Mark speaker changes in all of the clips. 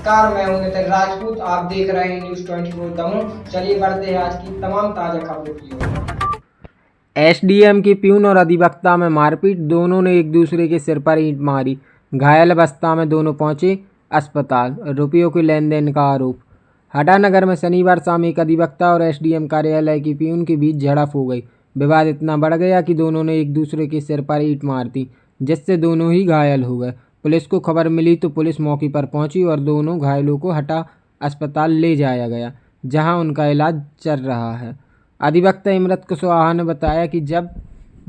Speaker 1: नमस्कार, मैं हूं नितिन राजपूत। आप देख रहे हैं न्यूज़ 24 दमोह। चलिए बढ़ते हैं आज की तमाम ताज़ा खबरों की ओर।
Speaker 2: एसडीएम के प्यून और अधिवक्ता में मारपीट, दोनों ने एक दूसरे के सिर पर ईंट मारी। घायल अवस्था में दोनों पहुंचे अस्पताल। रुपयों के लेन देन का आरोप। हटा नगर में शनिवार शाम एक अधिवक्ता और एसडीएम कार्यालय की प्यून के बीच झड़प हो गई। विवाद इतना बढ़ गया कि दोनों ने एक दूसरे के सिर पर ईंट मार दी, जिससे दोनों ही घायल हो गए। पुलिस को खबर मिली तो पुलिस मौके पर पहुंची और दोनों घायलों को हटा अस्पताल ले जाया गया, जहां उनका इलाज चल रहा है। अधिवक्ता इमरत कुशवाहा ने बताया कि जब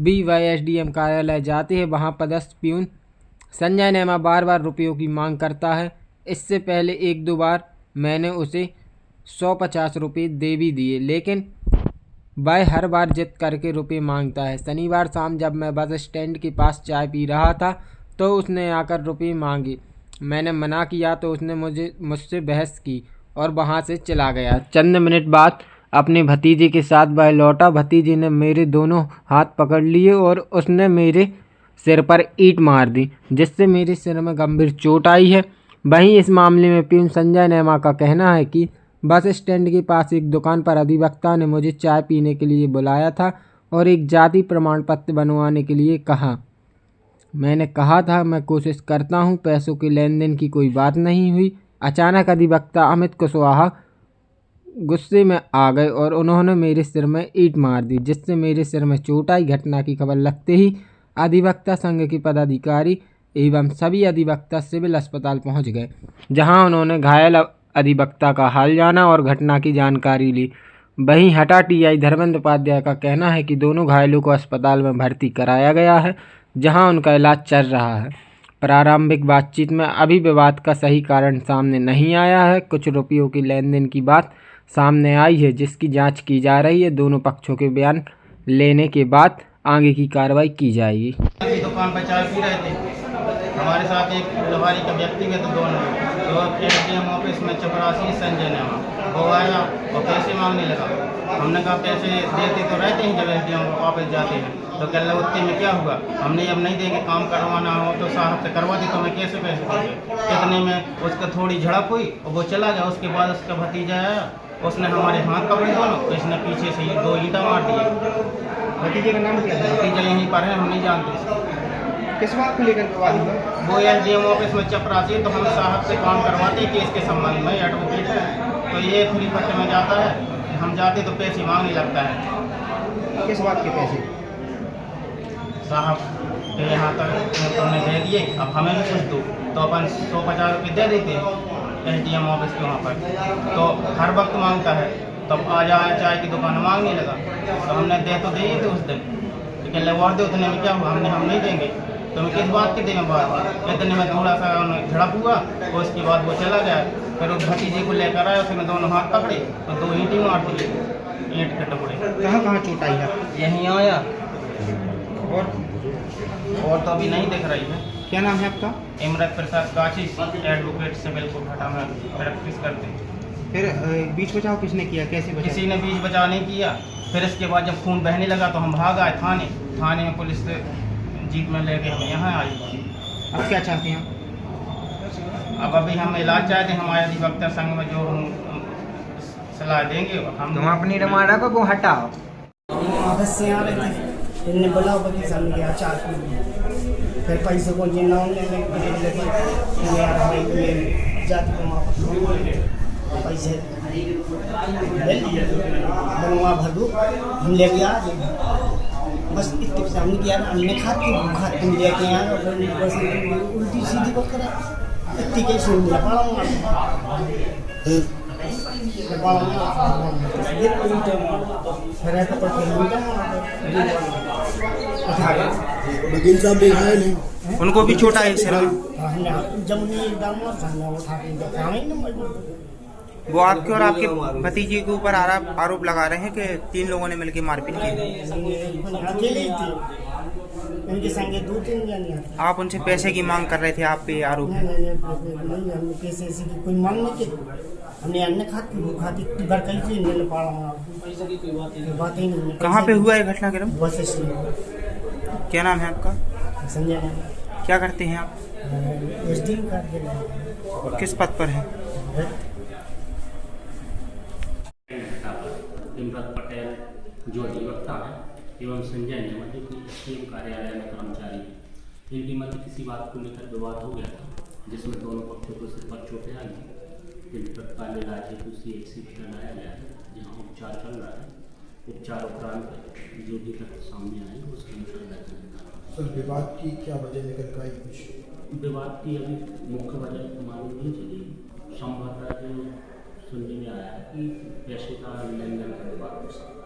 Speaker 2: भी वह एसडीएम कार्यालय जाते हैं, वहां पदस्थ प्यून संजय नेमा बार बार रुपयों की मांग करता है। इससे पहले एक दो बार मैंने उसे 150 रुपये दे भी दिए, लेकिन वह हर बार जिद करके रुपये मांगता है। शनिवार शाम जब मैं बस स्टैंड के पास चाय पी रहा था तो उसने आकर रुपये मांगे। मैंने मना किया तो उसने मुझसे बहस की और वहां से चला गया। चंद मिनट बाद अपने भतीजे के साथ वह लौटा। भतीजे ने मेरे दोनों हाथ पकड़ लिए और उसने मेरे सिर पर ईंट मार दी, जिससे मेरे सिर में गंभीर चोट आई है। वहीं इस मामले में प्यून संजय नेमा का कहना है कि बस स्टैंड के पास एक दुकान पर अधिवक्ता ने मुझे चाय पीने के लिए बुलाया था और एक जाति प्रमाण पत्र बनवाने के लिए कहा। मैंने कहा था मैं कोशिश करता हूं, पैसों के लेन देन की कोई बात नहीं हुई। अचानक अधिवक्ता अमित कुशवाहा गुस्से में आ गए और उन्होंने मेरे सिर में ईंट मार दी, जिससे मेरे सिर में चोट आई। घटना की खबर लगते ही अधिवक्ता संघ के पदाधिकारी एवं सभी अधिवक्ता सिविल अस्पताल पहुंच गए, जहां उन्होंने घायल अधिवक्ता का हाल जाना और घटना की जानकारी ली। वहीं हटा टीआई धर्मेंद्र उपाध्याय का कहना है कि दोनों घायलों को अस्पताल में भर्ती कराया गया है, जहां उनका इलाज चल रहा है। प्रारंभिक बातचीत में अभी विवाद का सही कारण सामने नहीं आया है। कुछ रुपयों की लेन देन की बात सामने आई है, जिसकी जांच की जा रही है। दोनों पक्षों के बयान लेने के बाद आगे की कार्रवाई की जाएगी।
Speaker 3: दुकान पर चाय पी रहे थे, हमारे साथ एक लोहारी का व्यक्तिगत दोनों तो एसडीएम ऑफिस में चपरासी संजय नेमा वो आया और पैसे मांगने लगा। हमने कहा पैसे देते तो रहते हैं जब एसडीएम ऑफिस जाते हैं, तो कह रहे उतने में क्या हुआ, हमने जब नहीं देंगे, काम करवाना हो तो साहब से करवा दी, तो मैं कैसे पैसे देंगे। इतने में उसका थोड़ी झड़प हुई और वो चला गया। उसके बाद उसका भतीजा आया, उसने हमारे हाथ पकड़े दोनों, इसने पीछे से 2 ईंटा मार दिए।
Speaker 1: भतीजे का नाम क्या है?
Speaker 3: भतीजा यहीं पर है, हम नहीं जानते।
Speaker 1: किस बात को लेकर विवाद हुआ?
Speaker 3: वो एसडीएम ऑफिस में चपरासी है, तो हम साहब से काम करवाते हैं केस के संबंध में, एडवोकेट है, तो ये फ्री फट में जाता है। हम जाते तो पैसे मांगने लगता है।
Speaker 1: किस बात के पैसे?
Speaker 3: साहब के यहाँ तक तुमने दे दिए, अब हमें भी कुछ दो, तो अपन 150 रुपये दे देते हैं एसडीएम ऑफिस के वहाँ पर। तो हर वक्त मांगता है, तब आ जाए चाय की दुकान मांगने लगा, तो हमने दे तो दी थे उस दिन, लेकिन लगवा दे उतने में क्या हुआ, हम नहीं देंगे, तो मैं किस बात के देंगे बात। इतने में थोड़ा सा झड़प हुआ और उसके बाद वो चला गया। फिर उस भतीजे को लेकर आया, उसने दोनों हाथ पकड़े तो 2 ईंटें मार दिए, ईंट के टुकड़े।
Speaker 1: कहाँ कहाँ चोट आई है?
Speaker 3: यहीं आया
Speaker 1: और
Speaker 3: तो अभी नहीं दिख रही है।
Speaker 1: क्या नाम है आपका?
Speaker 3: इमरत प्रसाद काशी, एडवोकेट सिविल कोर्ट हटा में प्रैक्टिस करते हैं।
Speaker 1: फिर बीच बचाव किसने किया, कैसे बचा?
Speaker 3: किसी ने बीच बचाव नहीं किया। फिर इसके बाद जब खून बहने लगा तो हम भाग आए थाने में पुलिस से जीप में लेके हम यहाँ आए।
Speaker 1: अब क्या चाहते हैं?
Speaker 3: अब अभी हम इलाज चाहते हैं, हमारे अधिवक्ता संघ में जो हम सलाह देंगे हम।
Speaker 2: तुम अपनी रमाडा को वो हटाओ।
Speaker 4: ऑफिस से आ रहे थे, इनने बोला बल्कि सामने गया चार पी, फिर पैसे को जिन्ना लगे यार भाई जाति को वहाँ पैसे ले लिए, वहाँ भर दो, हम ले गया बस इतने से हमने किया। हमने खाते तुम लेके आए और बस उल्टी सीधी को करा, इतनी कैसे मिला पड़ा
Speaker 5: वकील साहब भी घायल हैं,
Speaker 1: उनको भी चोट आई सिर में।
Speaker 4: जब उठा के देखा नहीं।
Speaker 1: वो आपके और आपके भतीजे के ऊपर आरोप लगा रहे हैं कि 3 लोगों ने मिलकर मारपीट की।
Speaker 4: अकेले ही थे, इनके संगे 2-3 जने।
Speaker 1: आप उनसे पैसे की मांग कर रहे थे, आप पे आरोप है।
Speaker 4: नहीं, हमने पैसे ऐसे की कोई मांग नहीं की। हमने अन्न खाती बार कहीं से नहीं पाड़ा, बात ही नहीं।
Speaker 1: कहाँ पे हुआ है घटनाक्रम?
Speaker 4: Bus stand.
Speaker 1: क्या नाम है आपका?
Speaker 4: संजय।
Speaker 1: क्या करते हैं आप?
Speaker 4: एसडीएम कार्यालय।
Speaker 1: किस पद पर है?
Speaker 5: इमरत पटेल जो अधिवक्ता हैं एवं संजय नेमा जो कि एसडीएम कार्यालय में कर्मचारी हैं, इनके मध्य किसी बात को लेकर विवाद हो गया था, जिसमें दोनों पक्षों को सिर पर चोटें आई। इन तत्काल इलाज हेतु CHC लाया गया है, जहाँ उपचार चल रहा है। उपचार उपरांत जो भी तथ्य सामने आए उसके अनुसार
Speaker 6: सर विवाद की क्या वजह निकल कर आई? कुछ
Speaker 5: विवाद की अभी मुख्य वजह मालूम नहीं चली। संभवतः जो सुनने में आया है कि पैसे का लेन देन का विवाद हो सकता है।